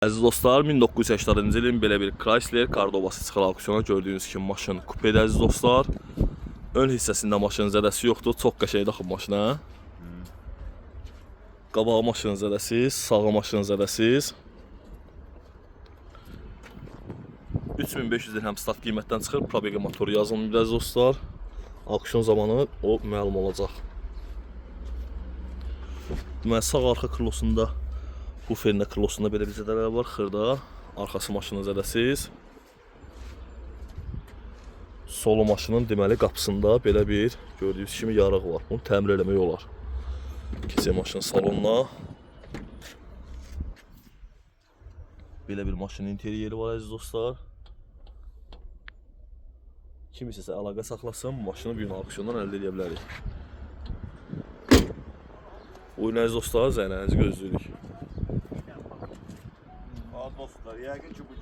Əziz dostlar, 1980-cı ilin belə bir Chrysler Cordobası çıxır auksyona. Gördüyünüz kimi maşın kupedir əziz dostlar. Ön hissəsində maşının zədəsi yoxdur. Çox qəşəng daxil maşına. Qabağı maşının zədəsiz, sağı maşının zədəsiz. 3500 dirhəm start qiymətdən çıxır. Probegi motoru yazılmır əziz dostlar. Auksiyon zamanı o məlum olacaq. Deməli, sağ arxa krılosunda, bu ferinə krılosunda belə bir zədələr var. Xırda, arxası maşının zədəsiz. Solu maşının deməli qapısında belə bir gördüyünüz kimi yarıq var. Bunu təmir eləmək olar. Keçək maşının salonuna. Belə bir maşının interyeri var əziz dostlar. Kim isə əlaqə saxlasın, bu maşını bir gün auksyondan əldə edə bilərik. Buyurun əziz dostlar, zəynənizi gözləyirik. Az dostlar, yəqin ki bu